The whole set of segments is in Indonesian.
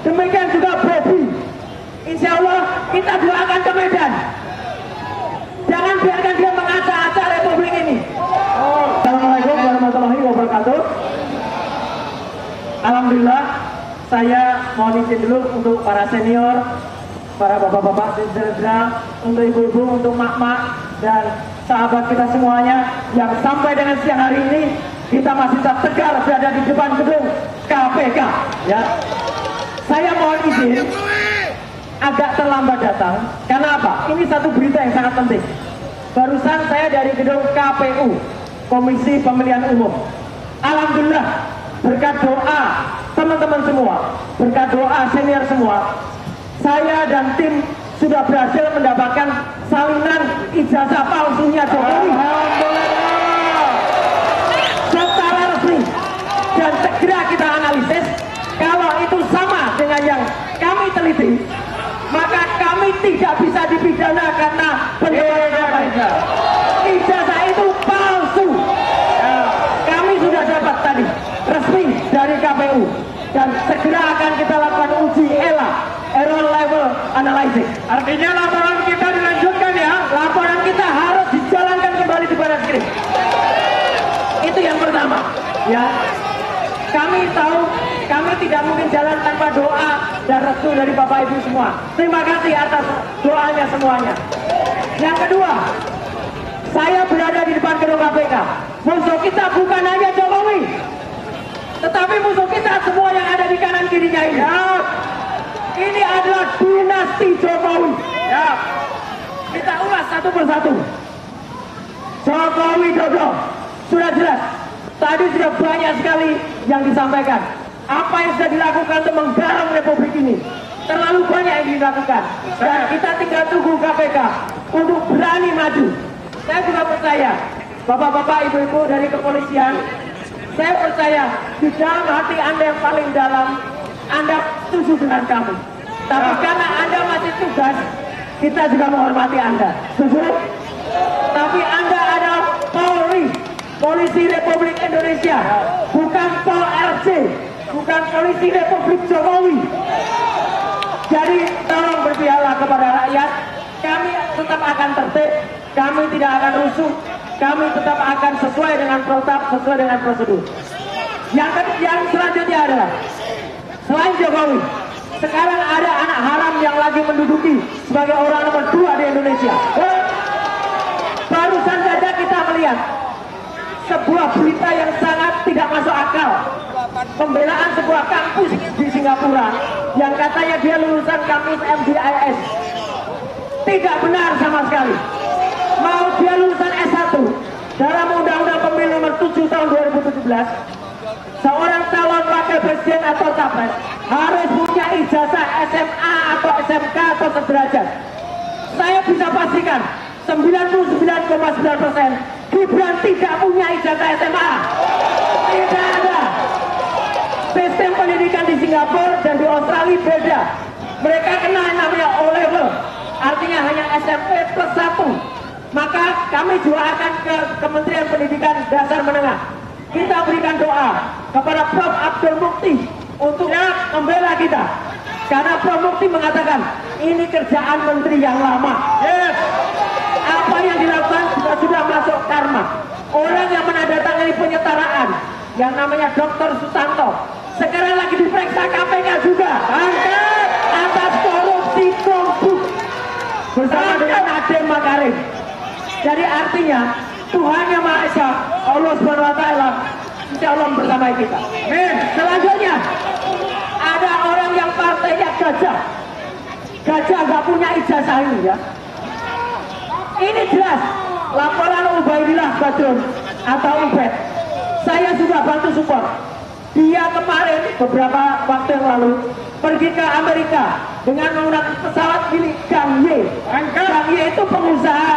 Demikian juga Bobi. Insya Allah kita doakan ke Medan. Jangan biarkan dia mengacak-acak Republik ini. Assalamualaikum warahmatullahi wabarakatuh. Alhamdulillah, saya mohon izin dulu untuk para senior, para bapak-bapak, jenderal, untuk ibu-ibu, untuk mak-mak, dan sahabat kita semuanya yang sampai dengan siang hari ini kita masih tetap tegar berada di depan gedung KPK. Ya, saya mohon izin agak terlambat datang. Karena apa? Ini satu berita yang sangat penting. Barusan saya dari gedung KPU, Komisi Pemilihan Umum. Alhamdulillah, berkat doa teman-teman semua, berkat doa senior semua, saya dan tim sudah berhasil mendapatkan salinan ijazah palsunya Jokowi. Secara resmi. Dan segera kita analisis, kalau itu sama dengan yang kami teliti, maka kami tidak bisa dipidana karena penjualan ijazah itu palsu. Kami sudah dapat tadi resmi dari KPU dan segera akan kita lakukan uji ELA, Error Level Analysis. Artinya laporan kita dilanjutkan ya. Laporan kita harus dijalankan kembali di badan skrip. Itu yang pertama. Ya, kami tahu kami tidak mungkin jalan tanpa doa dan restu dari Bapak Ibu semua. Terima kasih atas doanya semuanya. Yang kedua, saya berada di depan gedung KPK. Musuh kita bukan hanya Jokowi, tetapi musuh kita semua yang ada di kanan kirinya ini. Ya. Ini adalah dinasti Jokowi. Ya. Kita ulas satu persatu. Jokowi Dodo sudah jelas. Tadi sudah banyak sekali yang disampaikan. Apa yang sudah dilakukan untuk menggarang Republik ini terlalu banyak yang dilakukan. Dan kita tinggal tunggu KPK untuk berani maju. Saya juga percaya, bapak-bapak, ibu-ibu dari kepolisian, saya percaya di dalam hati Anda yang paling dalam, Anda setuju dengan kami. Tapi karena Anda masih tugas, kita juga menghormati Anda. Setuju? Tapi Anda adalah Polri, Polisi Republik Indonesia, bukan POLRC, bukan Polisi Republik Jokowi. Jadi tolong berpihaklah kepada rakyat. Kami tetap akan tertib, kami tidak akan rusuh, kami tetap akan sesuai dengan protap, sesuai dengan prosedur. Yang selanjutnya adalah, selain Jokowi, sekarang ada anak haram yang lagi menduduki sebagai orang nomor 2 di Indonesia. Barusan saja kita melihat sebuah berita yang sangat tidak masuk akal. Pembelaan sebuah kampus di Singapura yang katanya dia lulusan kampus MDIS. Tidak benar sama sekali. Mau dia lulusan S1 dalam Undang-Undang Pemilu nomor 7 tahun 2017, seorang calon wakil presiden atau capres harus punya ijazah SMA atau SMK atau sederajat. Saya bisa pastikan 99,9% Gibran tidak punya ijazah SMA. Tidak ada. Sistem pendidikan di Singapura dan di Australia beda. Mereka kena yang namanya O-level, artinya hanya SMP plus 1. Maka kami juga akan ke Kementerian Pendidikan Dasar Menengah. Kita berikan doa kepada Prof. Abdul Mukti untuk membela kita. Karena Prof. Mukti mengatakan ini kerjaan menteri yang lama. Yes. Apa yang dilakukan sudah masuk karma. Orang yang menandatangani penyetaraan yang namanya Dr. Susanto sekarang lagi diperiksa KPK juga. Angkat atas korupsi Chromebook bersama dengan Nadiem Makarim. Jadi artinya Tuhan Yang Maha Esa, Allah Subhanahu Wa Taala, insya Allah bersama kita. Selanjutnya ada orang yang partainya gajah. Gajah nggak punya ijazah ini ya. Ini jelas laporan Ubaidillah Badrun atau Ubed. Saya juga bantu support. Dia kemarin beberapa waktu yang lalu pergi ke Amerika dengan menggunakan pesawat milik Gang Ye. Gang Ye itu pengusaha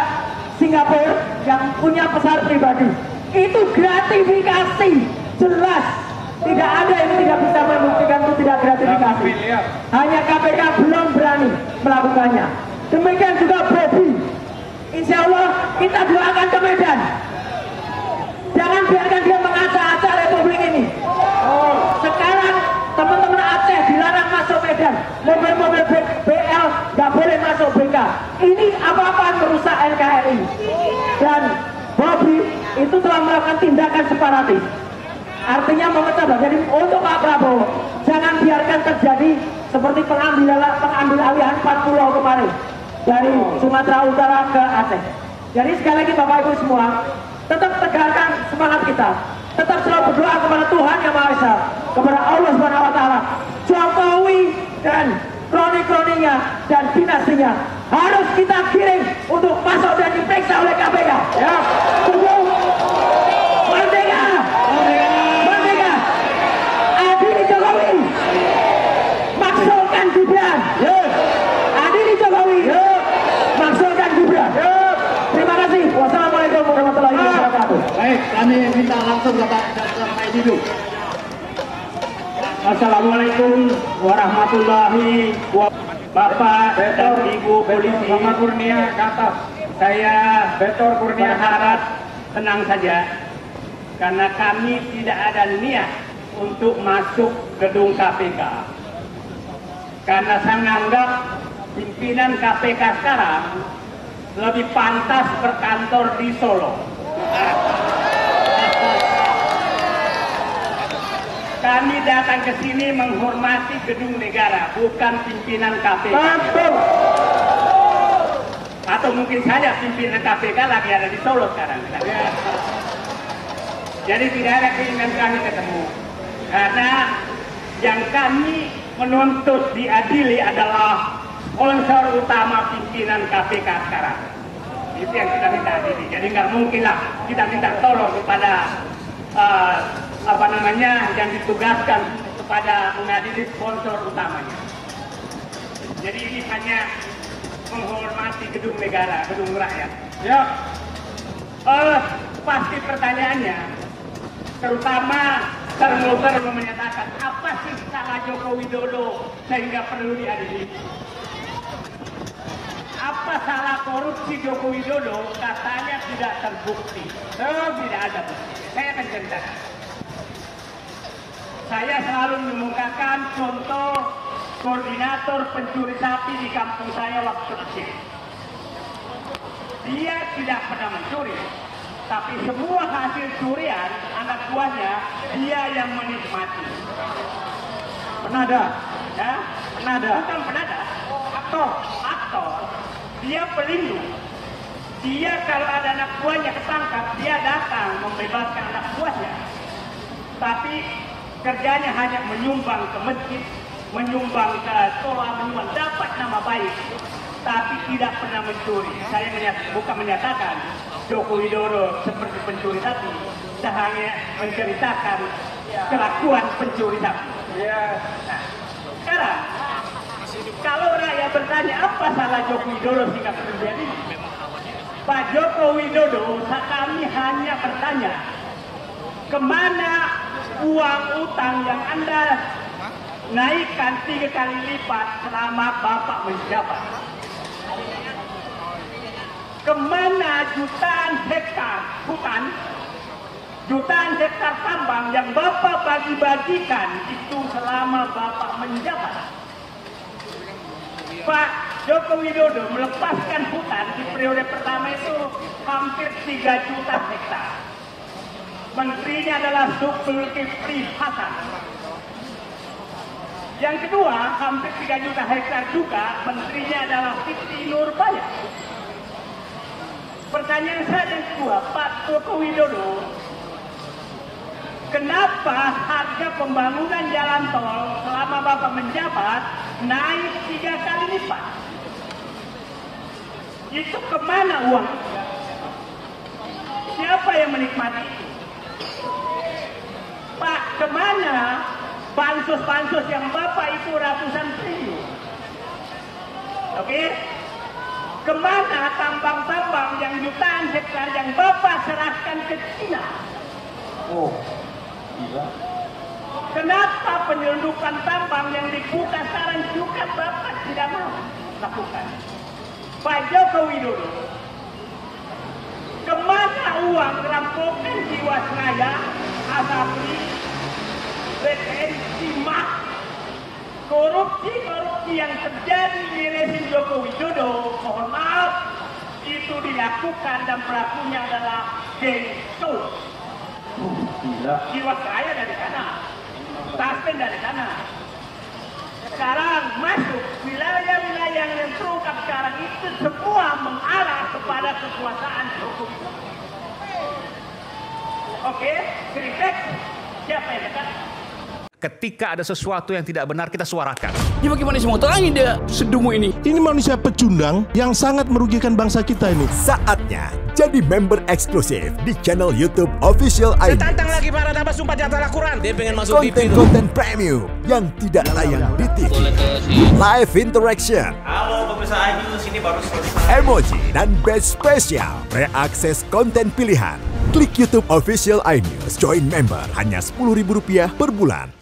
Singapura yang punya pesawat pribadi. Itu gratifikasi, jelas. Tidak ada yang tidak bisa membuktikan itu tidak gratifikasi. Hanya KPK belum berani melakukannya. Demikian juga Bobi. Insya Allah kita doakan ke Medan. Jangan biarkan dia mengacak-acak Republik ini. Sekarang teman-teman Aceh dilarang masuk Medan. mobil-mobil BL nggak boleh masuk BK. Ini apa-apa merusak NKRI. Dan Bobi itu telah melakukan tindakan separatis. Artinya memecah belah. Jadi untuk Pak Prabowo, jangan biarkan terjadi seperti pengambil alihan 4 pulau kemarin dari Sumatera Utara ke Aceh. Jadi sekali lagi Bapak Ibu semua, tetap tegakkan semangat kita. Tetap selalu berdoa kepada Tuhan Yang Maha Esa, kepada Allah Subhanahu Wa Taala. Jokowi dan kroni-kroninya dan dinastinya harus kita kirim untuk masuk dan diperiksa oleh KPK. Ya, tunggu. Merdeka, merdeka. Adili Jokowi, maksulkan Gibran. Adili Jokowi, maksulkan Gibran. Terima kasih. Wassalamualaikum warahmatullahi wabarakatuh. Baik, kami minta langsung Bapak Pak Didu. Assalamualaikum warahmatullahi wabarakatuh. Bapak dan Ibu Polisi Kurnia Kata, saya Betor Kurnia harap tenang saja, karena kami tidak ada niat untuk masuk gedung KPK. Karena saya menganggap pimpinan KPK sekarang lebih pantas berkantor di Solo. Kami datang ke sini menghormati gedung negara, bukan pimpinan KPK. Atau mungkin saja pimpinan KPK lagi ada di Solo sekarang. Jadi tidak ada keinginan kami ketemu. Karena yang kami menuntut diadili adalah sponsor utama pimpinan KPK sekarang. Itu yang kita minta adili. Jadi nggak mungkin lah kita minta tolong kepada yang ditugaskan kepada mengadili sponsor utamanya. Jadi ini hanya menghormati gedung negara, gedung rakyat. Ya, pasti pertanyaannya, terutama termo menyatakan apa sih salah Joko Widodo sehingga perlu diadili? Apa salah korupsi Joko Widodo? Katanya tidak terbukti. Tidak ada bukti. Saya akan ceritakan. Saya selalu mengemukakan contoh koordinator pencuri sapi di kampung saya waktu kecil. Dia tidak pernah mencuri, tapi semua hasil curian anak buahnya dia yang menikmati. Penada, ya? Penada. Bukan penada, aktor. Dia pelindung. Dia kalau ada anak buahnya ketangkap, dia datang membebaskan anak buahnya. Tapi kerjanya hanya menyumbang ke masjid, menyumbang ke sekolah, dapat nama baik, tapi tidak pernah mencuri. Saya bukan menyatakan Joko Widodo seperti pencuri sapi, saya hanya menceritakan kelakuan pencuri sapi. Nah, sekarang kalau rakyat bertanya apa salah Joko Widodo sehingga terjadi ini, Pak Joko Widodo, kami hanya bertanya, kemana uang utang yang Anda naikkan 3 kali lipat selama Bapak menjabat? Kemana jutaan hektar hutan, jutaan hektar tambang yang Bapak bagi-bagikan itu selama Bapak menjabat? Pak Joko Widodo melepaskan hutan di periode pertama itu hampir 3 juta hektar. Menterinya adalah Zulkifli Hasan. Yang kedua, hampir 3 juta hektar juga, menterinya adalah Siti Nurbaya. Pertanyaan saya yang kedua, Pak Joko Widodo, kenapa harga pembangunan jalan tol selama Bapak menjabat naik 3 kali lipat? Itu kemana uang? Siapa yang menikmati itu? Pak, kemana bansos-bansos yang Bapak itu ratusan triliun? Oke? Kemana tambang-tambang yang jutaan hektar yang Bapak serahkan ke Cina? Oh, iya. Kenapa penyelundupan tambang yang dibuka sekarang juga Bapak tidak mau lakukan? Pak Joko Widodo, kemana uang rampokan Jiwasraya, Asabri, BTN, Simak, korupsi korupsi yang terjadi di rezim Joko Widodo, mohon maaf, itu dilakukan dan pelakunya adalah geng Sul. Jiwasraya dari sana, Taspen dari sana. Sekarang masuk wilayah-wilayah yang terungkap sekarang itu semua mengarah kepada kekuasaan Jokowi. Oke, kritik siapa yang dekat? Ketika ada sesuatu yang tidak benar, kita suarakan. Ya bagaimana semua terangin dia sedungu ini? Ini manusia pecundang yang sangat merugikan bangsa kita ini. Saatnya jadi member eksklusif di channel YouTube Official iNews. Tantang lagi para nabas sumpah di antara Al-Quran. Dia pengen masuk TV. Konten-konten premium yang tidak tayang di TV. Live interaction. Halo pemirsa iNews, ini baru selesai. Emoji dan badge spesial. Reakses konten pilihan. Klik YouTube Official iNews. Join member hanya Rp10.000 per bulan.